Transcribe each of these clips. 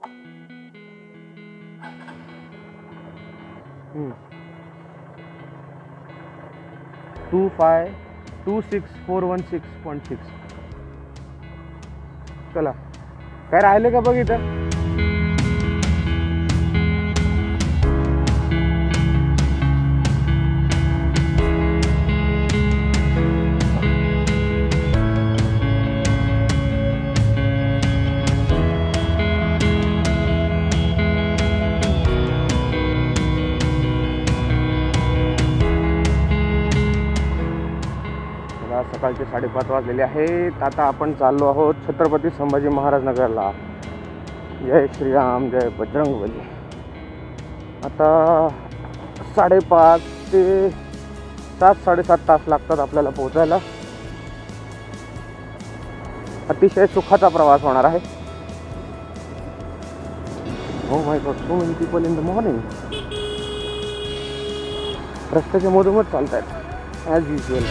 $25,26,416.6. चला, काय राहिले का बघ इथं. सकाळचे 5:30 वाजलेले आहेत. आता आपण चाललो आहोत छत्रपती संभाजी महाराज नगरला. जय श्रीराम, जय बजरंगबली. आता 5:30 ते 7-7.5 तास लागतात आपल्याला पोहोचायला. अतिशय सुखाचा प्रवास होणार आहे. Oh my god, so many people in the morning. रस्त्याच्या मधोमध चालत आहेत ॲज युजल.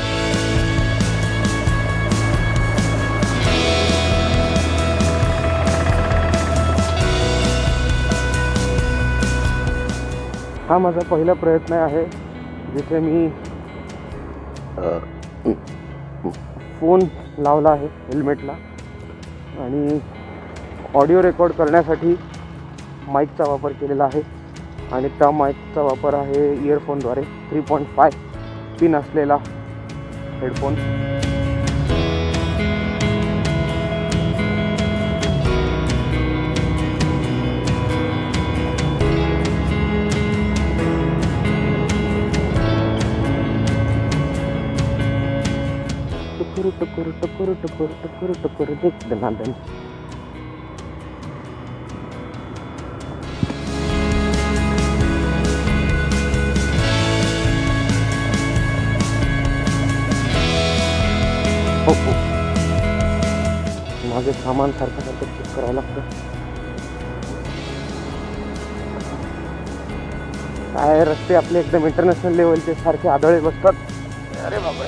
हा माझा पहिला प्रयत्न आहे जिथे मी फोन लावला आहे हेल्मेटला आणि ऑडिओ रेकॉर्ड करण्यासाठी माईकचा वापर केलेला आहे. आणि त्या माईकचा वापर आहे इयरफोनद्वारे 3.5 पिन असलेला हेडफोन. टुकुर टुकुर टुकुर टुकुर टुकुर देख दनादन. माझे सामान सारखं चेक करावं लागतं. काय रस्ते आपले एकदम इंटरनॅशनल लेवलचे सारखे आदळे बसतात. अरे बापरे,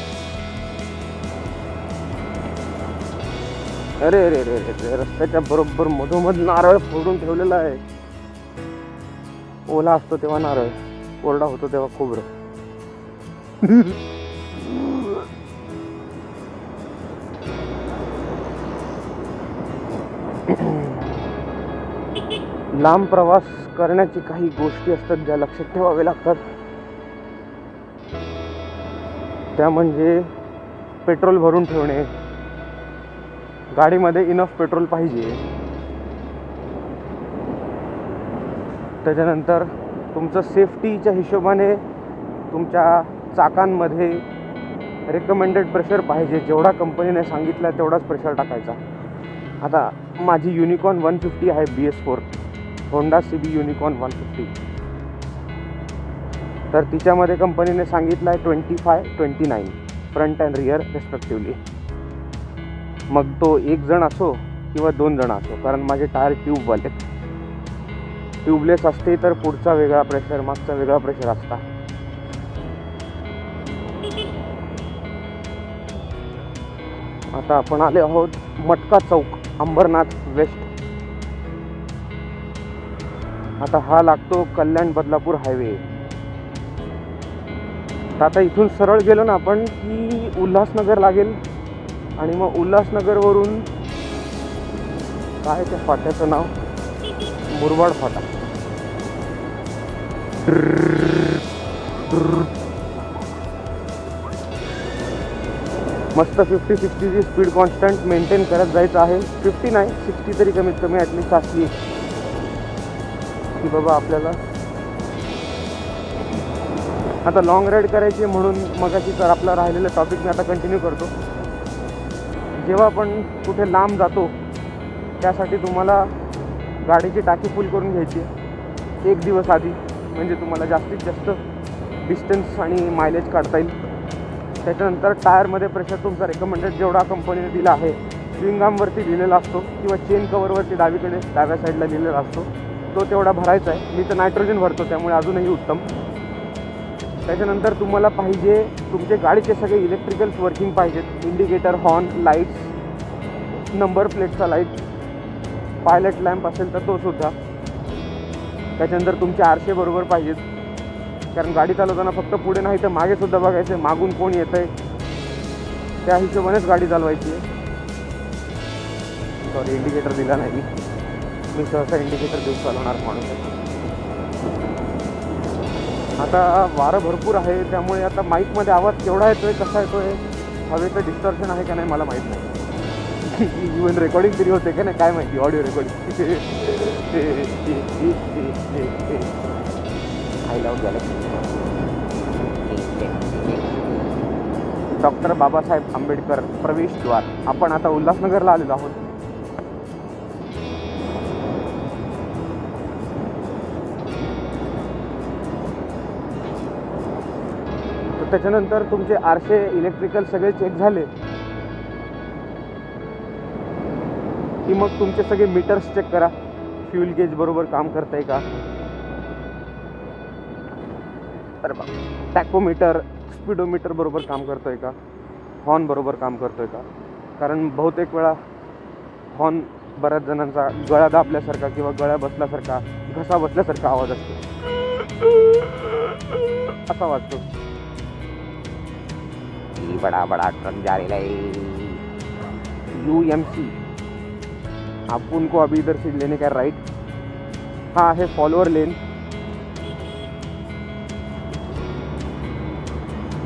अरे रे रे रे, रस्त्याच्या बरोबर मधोमध नारळ फोडून ठेवलेला आहे. ओला असतो तेव्हा नारळ, कोरडा होतो तेव्हा खोबरं. लांब प्रवास करण्याची काही गोष्टी असतात ज्या लक्षात ठेवावे लागतात. त्या म्हणजे पेट्रोल भरून ठेवणे. गाडीमध्ये इनफ पेट्रोल पाहिजे. त्याच्यानंतर तुमचं सेफ्टीच्या हिशोबाने तुमच्या चाकांमध्ये रेकमेंडेड प्रेशर पाहिजे. जेवढा कंपनीने सांगितलं तेवढाच प्रेशर टाकायचा. आता माझी युनिकॉर्न 150 आहे BS4, होंडा CB युनिकॉर्न 150. तर तिच्यामध्ये कंपनीने सांगितलं आहे 25-29 फ्रंट अँड रिअर रेस्पेक्टिवली. मग तो एक जण असो किंवा 2 जण असो, कारण माझे टायर ट्यूबवाले. ट्यूबलेस असते तर पुढचा वेगळा प्रेशर, मागचा वेगळा प्रेशर असता. आता आपण आले आहोत मटका चौक, अंबरनाथ वेस्ट. आता हा लागतो कल्याण बदलापूर हायवे. तर आता इथून सरळ गेलो ना आपण की उल्हासनगर लागेल. आणि मग उल्हासनगरवरून काय त्या फाट्याचं नाव, मुरबाड फाटा. मस्त 50-60ची स्पीड कॉन्स्टंट मेंटेन करत जायचं आहे. 50 नाही 60 तरी कमीत कमी ॲटलिस्ट असली की बाबा आपल्याला. आता लॉंग राईड करायची म्हणून मगाशी तर आपला राहिलेला टॉपिक मी आता कंटिन्यू करतो. जेव्हा आपण कुठे लांब जातो त्यासाठी तुम्हाला गाडीची टाकी फुल करून घ्यायची 1 दिवस आधी, म्हणजे तुम्हाला जास्तीत जास्त डिस्टन्स आणि मायलेज काढता येईल. त्याच्यानंतर टायरमध्ये प्रेशर तुमचा रेकमेंडेड जेवढा कंपनीने दिला आहे, स्विंगामवरती लिहिलेला असतो किंवा चेन कवरवरती डाव्या साईडला लिहिलेला असतो, तो तेवढा भरायचा आहे. मी तर नायट्रोजन भरतो त्यामुळे अजूनही उत्तम. त्याच्यानंतर तुम्हाला पाहिजे तुमचे गाडीचे सगळे इलेक्ट्रिकल्स वर्किंग पाहिजेत. इंडिकेटर, हॉर्न, लाईट्स, नंबर प्लेटचा लाईट, पायलट लॅम्प असेल तर तो सुद्धा. त्याच्यानंतर तुमचे आरसे बरोबर पाहिजेत, कारण गाडी चालवताना फक्त पुढे नाही तर मागे सुद्धा बघायचं आहे मागून कोण येतं आहे, त्या हिशोबानेच गाडी चालवायची आहे. सॉरी, इंडिकेटर दिला नाही मी सहसा इंडिकेटर देऊन चालवणार माणूस आहे. आता वारं भरपूर आहे, त्यामुळे आता माईकमध्ये आवाज केवढा येतो आहे, कसा येतो आहे, हवेचं डिस्टॉर्शन आहे का नाही मला माहीत नाही. इव्हन रेकॉर्डिंग तरी होते का नाही काय माहिती, audio recording. I love Galaxy. Doctor Babasaheb Ambedkar प्रवेशद्वार. आपण आता उल्हासनगरला आलेलो आहोत. तर त्याच्यानंतर तुमचे आरसे इलेक्ट्रिकल सगळे चेक झाले की मग तुमचे सगळे मीटर्स चेक करा, फ्यूल गेज बरोबर काम करतंय का, अरे बा टॅकोमीटर स्पीडोमीटर बरोबर काम करतोय का, हॉर्न बरोबर काम करतोय का. कारण बहुतेक वेळा हॉर्न बऱ्याच जणांचा गळा दाबल्यासारखा किंवा गळा बसल्यासारखा, घसा बसल्यासारखा आवाज असतो, असा वाटतो. बडा बडा ट्रक जा रहा है, UMC. आप उनको अभी इधर से लेने का राइट. हा आहे फॉलोअर लेन.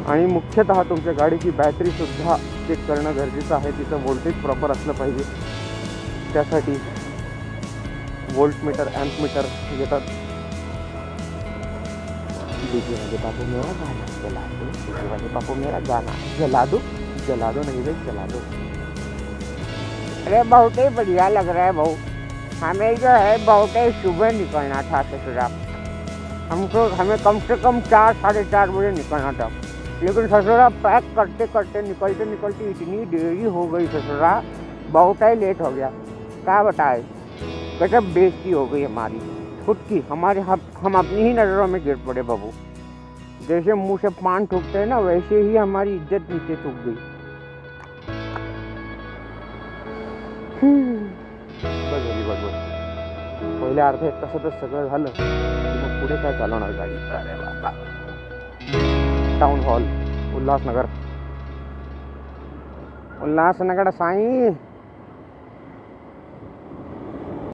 आणि मुख्यतः तुमच्या गाडीची बॅटरी सुद्धा चेक करणं गरजेचं आहे. तिचं व्होल्टेज प्रॉपर असलं पाहिजे. त्यासाठी व्होल्टमीटर, अँपमीटर येतात. डीजे वाले बाबू मेरा गाना जला दो, डीजे वाले बाबू मेरा गाना जला दो, जला दो नहीं रे जला दो. अरे बहुत ही बढ़िया लग रहा है भाऊ. हमें जो है बहुत ही सुबह निकलना था ससुराल. हमें कम से कम 4-4:30 बजे निकलना था, लेकिन ससुराल पैक करते करते निकलते निकलते इतनी देरी हो गई ससुराल, बहुत ही लेट हो गया. क्या बताए, गजब बेइज्जती हो गई हमारी खुद की. हम अपनी ही नज़रों में गिर पड़े बाबू. जैसे मुंह से पान ठूकते हैं ना, वैसे ही हमारी इज्जत नीचे ठुक गई. बस पहिल्या अर्ध्या एक तासातच सगळं झालं की मग पुढे काय चालवणार गाडी. अरे बाबा. Town hall Ulhasnagar. Ulhasnagar sign.